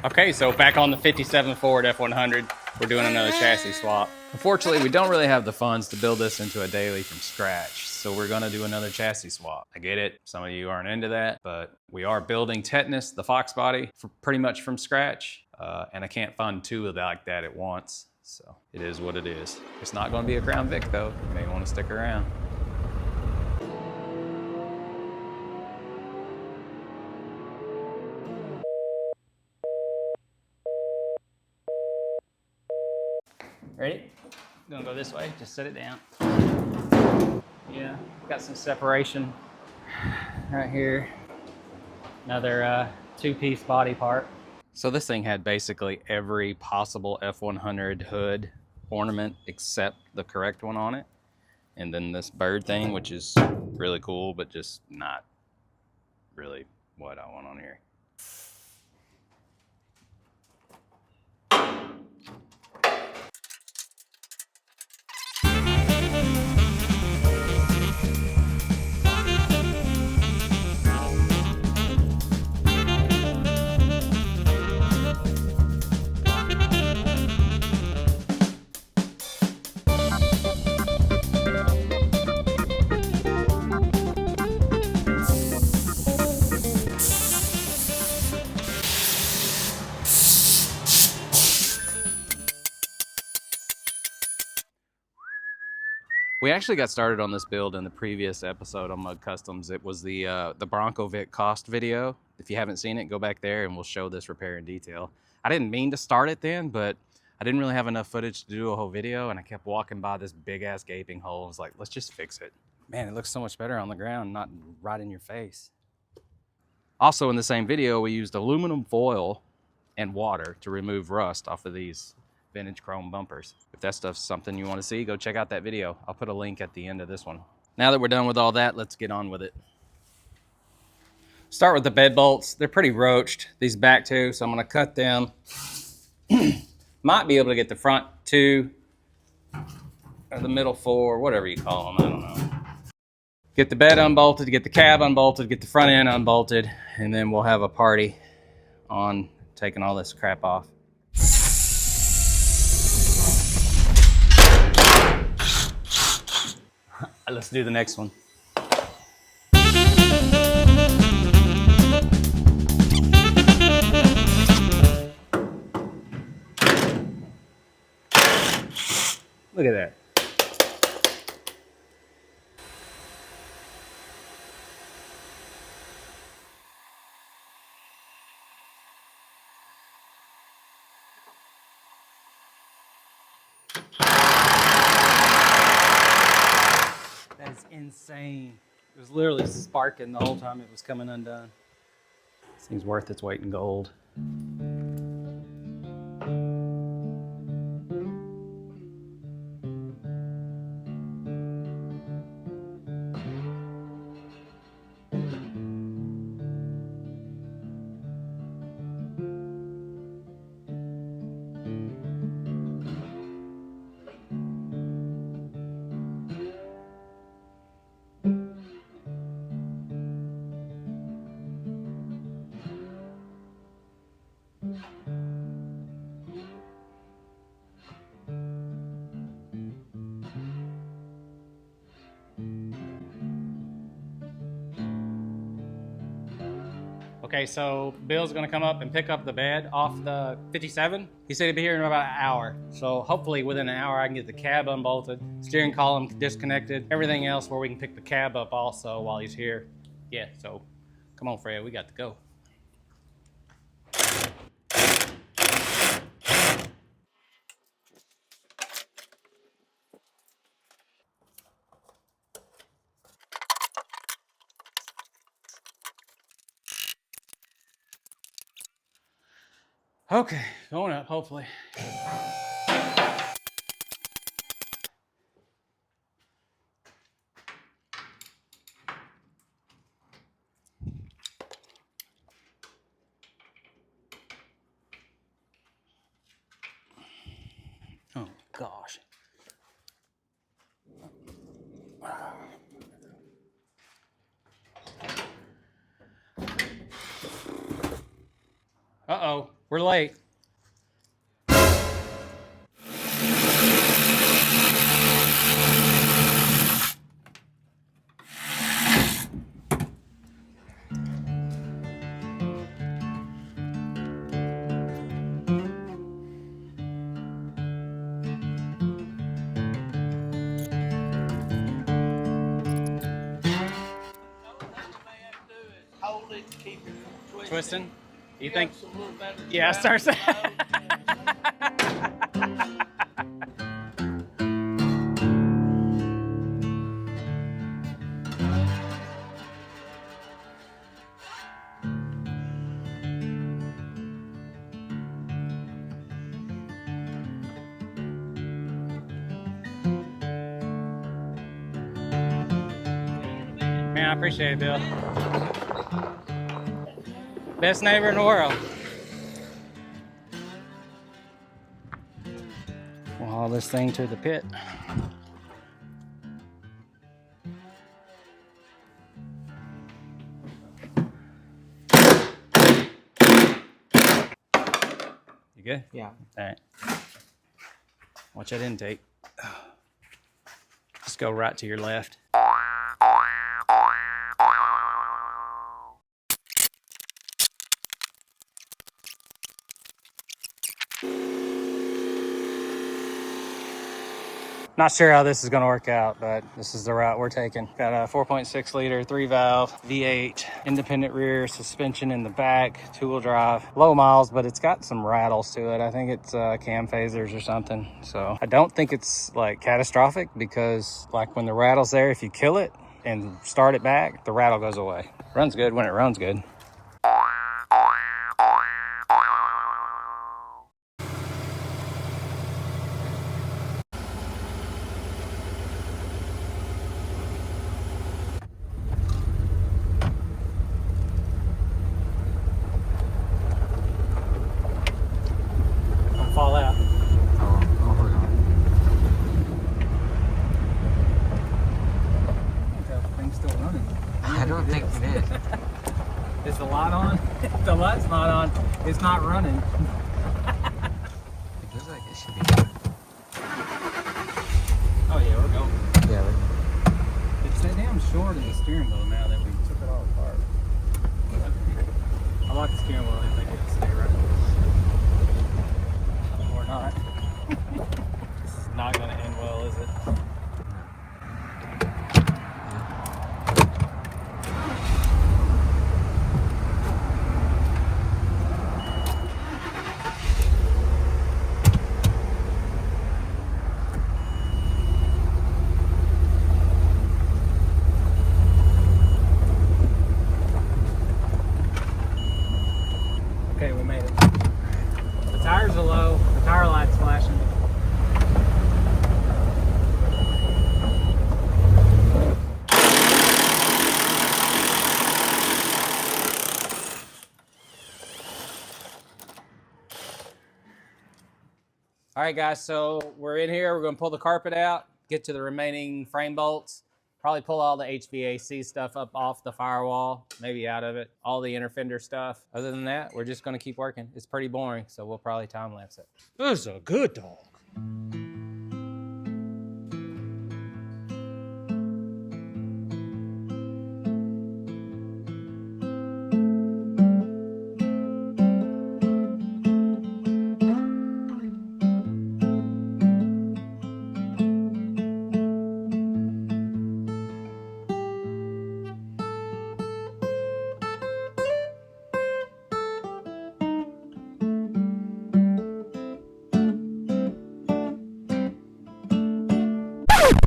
Okay, so back on the 57 Ford F100, we're doing another chassis swap. Unfortunately, we don't really have the funds to build this into a daily from scratch, so we're gonna do another chassis swap. I get it, some of you aren't into that, but we are building Tetanus, the Foxbody, pretty much from scratch, and I can't fund two of that like that at once, so it is what it is. It's not gonna be a Crown Vic though, you may wanna stick around. Ready? Gonna go this way, just set it down. Yeah, got some separation right here. Another two-piece body part. So this thing had basically every possible F100 hood ornament except the correct one on it. And then this bird thing, which is really cool, but just not really what I want on here. We actually got started on this build in the previous episode on Mud Customs. It was the Bronco Vic cost video. If you haven't seen it, go back there and we'll show this repair in detail. I didn't mean to start it then, but I didn't really have enough footage to do a whole video, and I kept walking by this big ass gaping hole. I was like, let's just fix it. Man, it looks so much better on the ground, not right in your face. Also in the same video, we used aluminum foil and water to remove rust off of these vintage chrome bumpers. If that stuff's something you want to see, go check out that video. I'll put a link at the end of this one. Now that we're done with all that, let's get on with it. Start with the bed bolts. They're pretty roached, these back two, so I'm gonna cut them. Might be able to get the front two, or the middle four, whatever you call them, I don't know. Get the bed unbolted, get the cab unbolted, get the front end unbolted, and then we'll have a party on taking all this crap off. Let's do the next one. Look at that. That is insane. It was literally sparking the whole time it was coming undone. This thing's worth its weight in gold. Okay, so Bill's gonna come up and pick up the bed off the 57. He said he'd be here in about an hour. So hopefully within an hour I can get the cab unbolted, steering column disconnected, everything else where we can pick the cab up also while he's here. Yeah, so come on Fred, we got to go. Okay, going up, hopefully. Oh, gosh. Uh-oh. We're late. Hold it, keep it from Twisting? You You think? got some little better Yeah, I start saying. Man, I appreciate it, Bill. Best neighbor in the world. We'll haul this thing to the pit. You good? Yeah. All right. Watch that intake. Just go right to your left. Not sure how this is going to work out, but this is the route we're taking. Got a 4.6 liter, 3-valve, V8, independent rear suspension in the back, 2-wheel drive. Low miles, but it's got some rattles to it. I think it's cam phasers or something. So I don't think it's like catastrophic because like when the rattle's there, if you kill it and start it back, the rattle goes away. Runs good when it runs good. Don't fall out. Thing's still running. I don't think it is. Is the light on? If the light's not on, it's not running. It feels like it should be good. Oh yeah, we're going. Yeah, It's that damn short of the steering wheel now that we took it all apart. I like the steering wheel. I think it'll stay right. Or not. This is not going to end well, is it? Okay, we made it. The tires are low. The tire light's flashing. All right, guys, so we're in here. We're going to pull the carpet out, get to the remaining frame bolts, probably pull all the HVAC stuff up off the firewall, maybe out of it, all the inner fender stuff. Other than that, we're just going to keep working. It's pretty boring, so we'll probably time lapse it. This is a good dog.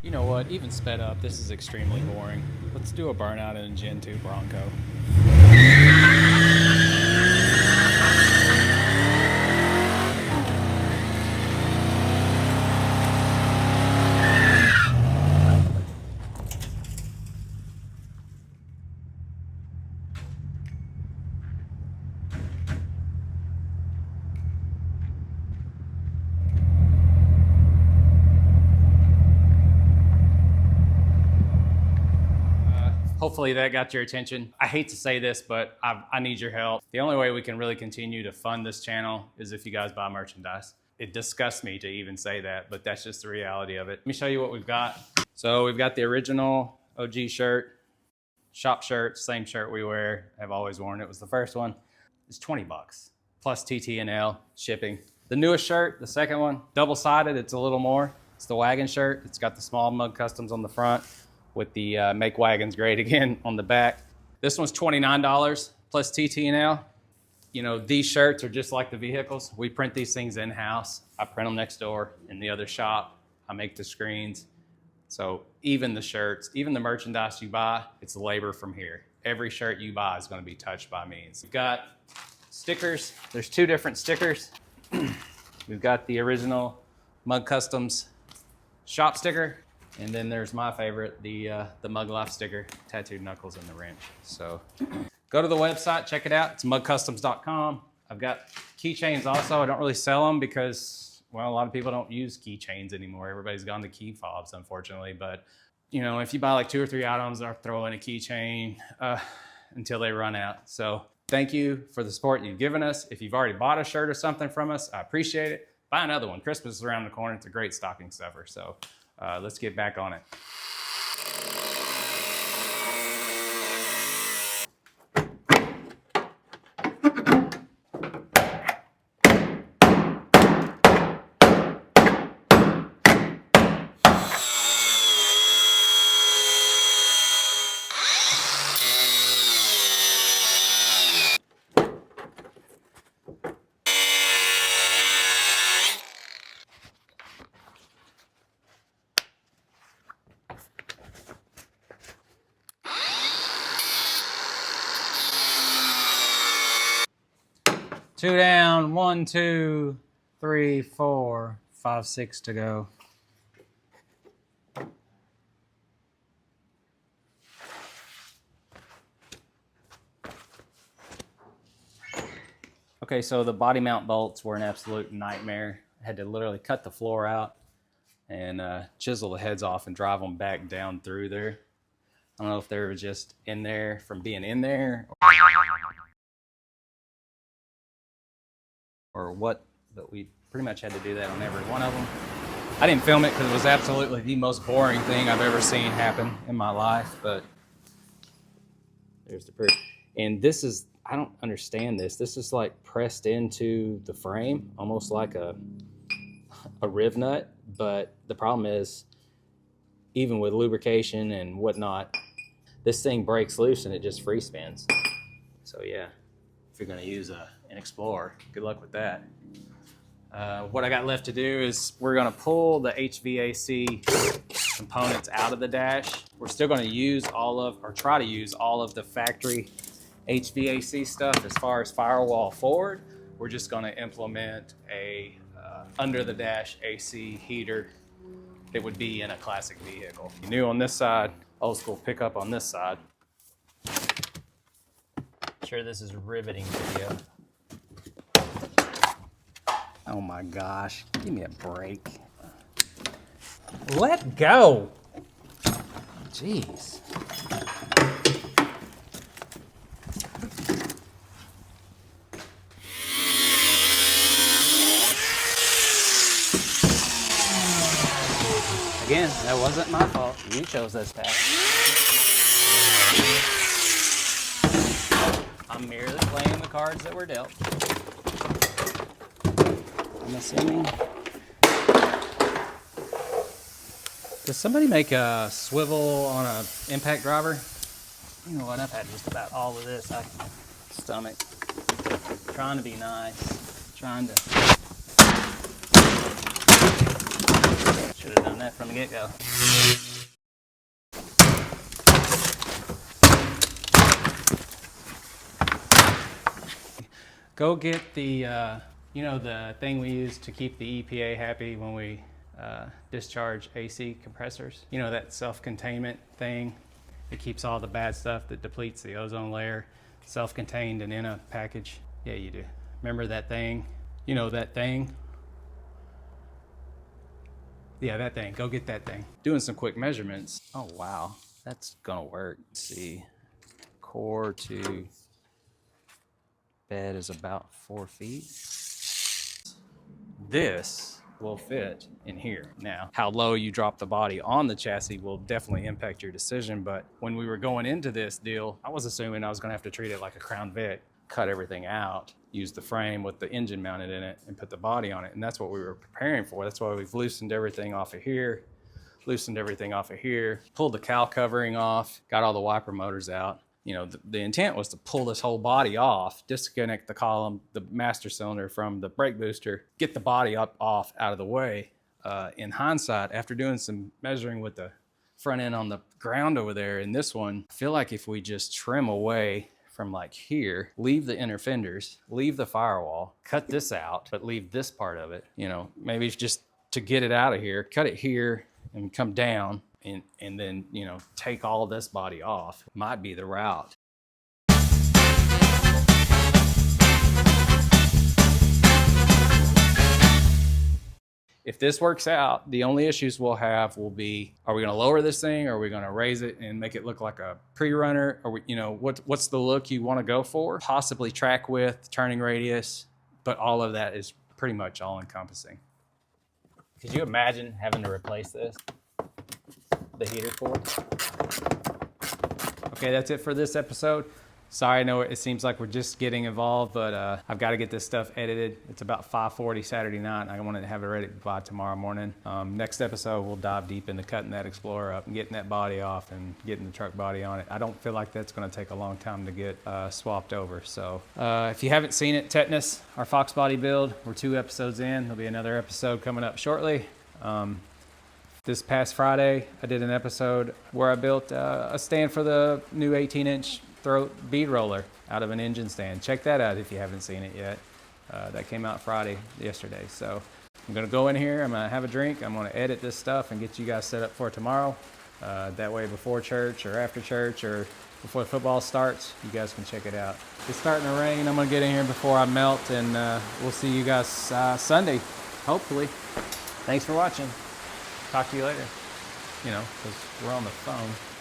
You know what? Even sped up, this is extremely boring. Let's do a burnout in a Gen 2 Bronco. Hopefully that got your attention. I hate to say this, but I need your help. The only way we can really continue to fund this channel is if you guys buy merchandise. It disgusts me to even say that, but that's just the reality of it. Let me show you what we've got. So we've got the original OG shirt, shop shirt, same shirt we wear, have always worn. It was the first one. It's 20 bucks plus TT&L shipping. The newest shirt, the second one, double-sided, it's a little more. It's the wagon shirt. It's got the small mug customs on the front with the Make Wagons Great Again on the back. This one's $29 plus TT&L. You know, these shirts are just like the vehicles. We print these things in-house. I print them next door in the other shop. I make the screens. So even the shirts, even the merchandise you buy, it's labor from here. Every shirt you buy is gonna be touched by me. So we've got stickers. There's two different stickers. We've got the original Mug Customs shop sticker, and then there's my favorite, the Mug Life sticker, tattooed knuckles and the wrench. So go to the website, check it out. It's mugcustoms.com. I've got keychains also. I don't really sell them because, well, a lot of people don't use keychains anymore. Everybody's gone to key fobs, unfortunately. But, you know, if you buy like 2 or 3 items, I'll throw in a keychain until they run out. So thank you for the support you've given us. If you've already bought a shirt or something from us, I appreciate it. Buy another one. Christmas is around the corner. It's a great stocking stuffer. So let's get back on it. Two down, 1, 2, 3, 4, 5, 6 to go. Okay, so the body mount bolts were an absolute nightmare. I had to literally cut the floor out and chisel the heads off and drive them back down through there. I don't know if they were just in there from being in there or what, but we pretty much had to do that on every one of them. I didn't film it because it was absolutely the most boring thing I've ever seen happen in my life, but there's the proof. And this is, I don't understand this. This is like pressed into the frame, almost like a riv nut, but the problem is, even with lubrication and whatnot, this thing breaks loose and it just free spins. So yeah, if you're gonna use an Explorer, good luck with that. What I got left to do is we're gonna pull the HVAC components out of the dash. We're still gonna use all of, or try to use all of the factory HVAC stuff as far as firewall forward. We're just gonna implement a under the dash AC heater that would be in a classic vehicle. New on this side, old school pickup on this side. Sure, this is a riveting video. Oh my gosh, give me a break. Let go. Jeez. Again, that wasn't my fault. You chose this path. I'm merely playing the cards that were dealt. I'm assuming. Does somebody make a swivel on an impact driver? You know what? I've had just about all of this I can stomach. Trying to be nice. Trying to. Should have done that from the get-go. Go get the, you know, the thing we use to keep the EPA happy when we discharge AC compressors. You know, that self-containment thing. It keeps all the bad stuff that depletes the ozone layer, self-contained and in a package. Yeah, you do. Remember that thing? You know that thing? Yeah, that thing. Go get that thing. Doing some quick measurements. Oh, wow. That's gonna work. Let's see, core to bed is about 4 feet. This will fit in here. Now, how low you drop the body on the chassis will definitely impact your decision, but when we were going into this deal, I was assuming I was gonna have to treat it like a Crown Vic, cut everything out, use the frame with the engine mounted in it, and put the body on it, and that's what we were preparing for. That's why we've loosened everything off of here, pulled the cowl covering off, got all the wiper motors out. You know, the intent was to pull this whole body off, disconnect the column, the master cylinder from the brake booster, get the body off out of the way. In hindsight, after doing some measuring with the front end on the ground over there in this one, I feel like if we just trim away from like here, leave the inner fenders, leave the firewall, cut this out, but leave this part of it, you know, maybe just to get it out of here, cut it here and come down. And then, you know, take all this body off might be the route. If this works out, the only issues we'll have will be, are we gonna lower this thing? Or are we gonna raise it and make it look like a pre-runner? Or, you know, what's the look you wanna go for? Possibly track width, turning radius, but all of that is pretty much all encompassing. Could you imagine having to replace this? The heater cord. Okay, that's it for this episode. Sorry, I know it seems like we're just getting involved, but I've got to get this stuff edited. It's about 5:40 Saturday night. I wanted to have it ready by tomorrow morning. Next episode, we'll dive deep into cutting that Explorer up and getting that body off and getting the truck body on it. I don't feel like that's going to take a long time to get swapped over. So if you haven't seen it, Tetanus, our Foxbody build, we're 2 episodes in. There'll be another episode coming up shortly. This past Friday, I did an episode where I built a stand for the new 18-inch throat bead roller out of an engine stand. Check that out if you haven't seen it yet. That came out yesterday. So I'm gonna go in here, I'm gonna have a drink, I'm gonna edit this stuff and get you guys set up for tomorrow. That way before church or after church or before football starts, you guys can check it out. It's starting to rain. I'm gonna get in here before I melt, and we'll see you guys Sunday, hopefully. Thanks for watching. Talk to you later, you know, because we're on the phone.